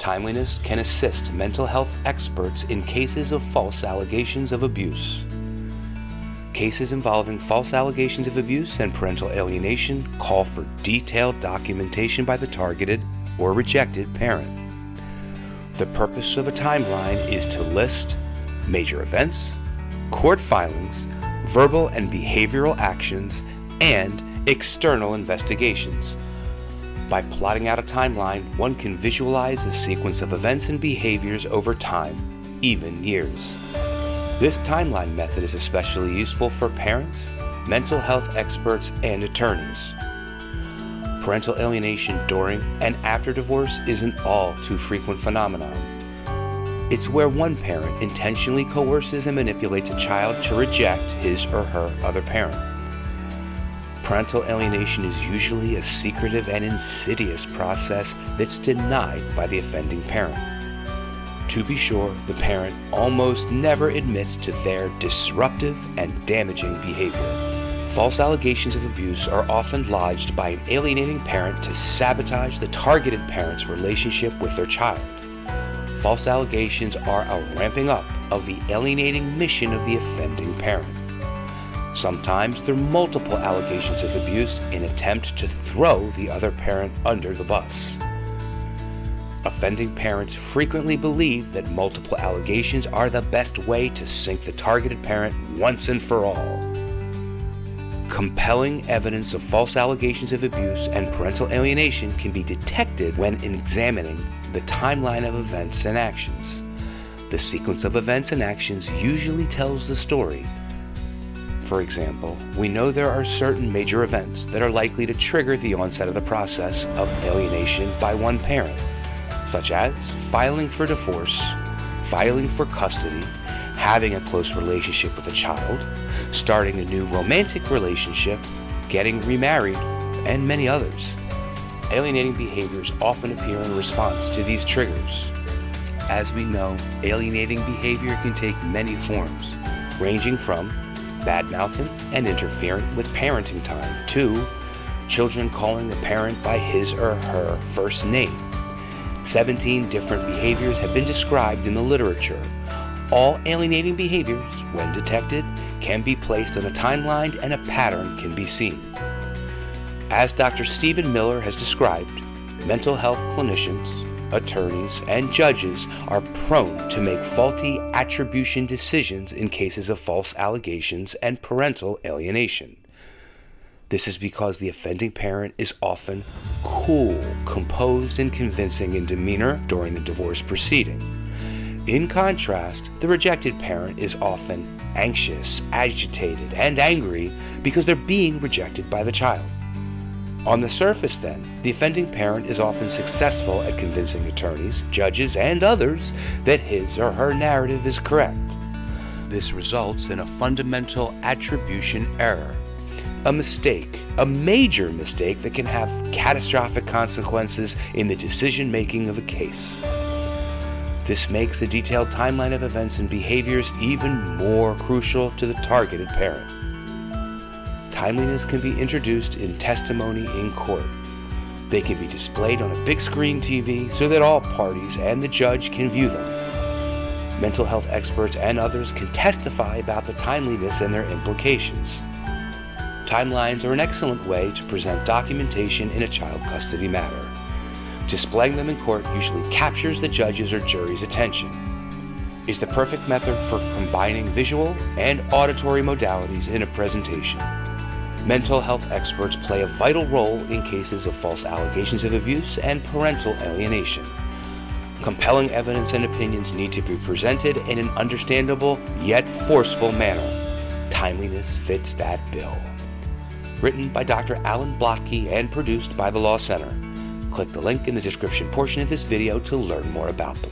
Timeliness can assist mental health experts in cases of false allegations of abuse. Cases involving false allegations of abuse and parental alienation call for detailed documentation by the targeted or rejected parent. The purpose of a timeline is to list major events, court filings, verbal and behavioral actions, and external investigations. By plotting out a timeline, one can visualize a sequence of events and behaviors over time, even years. This timeline method is especially useful for parents, mental health experts, and attorneys. Parental alienation during and after divorce is an all too frequent phenomenon. It's where one parent intentionally coerces and manipulates a child to reject his or her other parent. Parental alienation is usually a secretive and insidious process that's denied by the offending parent. To be sure, the parent almost never admits to their disruptive and damaging behavior. False allegations of abuse are often lodged by an alienating parent to sabotage the targeted parent's relationship with their child. False allegations are a ramping up of the alienating mission of the offending parent. Sometimes there are multiple allegations of abuse in an attempt to throw the other parent under the bus. Offending parents frequently believe that multiple allegations are the best way to sink the targeted parent once and for all. Compelling evidence of false allegations of abuse and parental alienation can be detected when examining the timeline of events and actions. The sequence of events and actions usually tells the story. For example, we know there are certain major events that are likely to trigger the onset of the process of alienation by one parent, such as filing for divorce, filing for custody, having a close relationship with a child, starting a new romantic relationship, getting remarried, and many others. Alienating behaviors often appear in response to these triggers. As we know, alienating behavior can take many forms, ranging from bad-mouthing and interfering with parenting time to children calling the parent by his or her first name. 17 different behaviors have been described in the literature. All alienating behaviors, when detected, can be placed on a timeline and a pattern can be seen. As Dr. Stephen Miller has described, mental health clinicians, attorneys, and judges are prone to make faulty attribution decisions in cases of false allegations and parental alienation. This is because the offending parent is often cool, composed, and convincing in demeanor during the divorce proceeding. In contrast, the rejected parent is often anxious, agitated, and angry because they're being rejected by the child. On the surface, then, the offending parent is often successful at convincing attorneys, judges, and others that his or her narrative is correct. This results in a fundamental attribution error, a mistake, a major mistake that can have catastrophic consequences in the decision-making of a case. This makes a detailed timeline of events and behaviors even more crucial to the targeted parent. Timeliness can be introduced in testimony in court. They can be displayed on a big screen TV so that all parties and the judge can view them. Mental health experts and others can testify about the timeliness and their implications. Timelines are an excellent way to present documentation in a child custody matter. Displaying them in court usually captures the judge's or jury's attention. It's the perfect method for combining visual and auditory modalities in a presentation. Mental health experts play a vital role in cases of false allegations of abuse and parental alienation. Compelling evidence and opinions need to be presented in an understandable yet forceful manner. Timeliness fits that bill. Written by Dr. Alan Blotcky and produced by the Law Center. Click the link in the description portion of this video to learn more about them.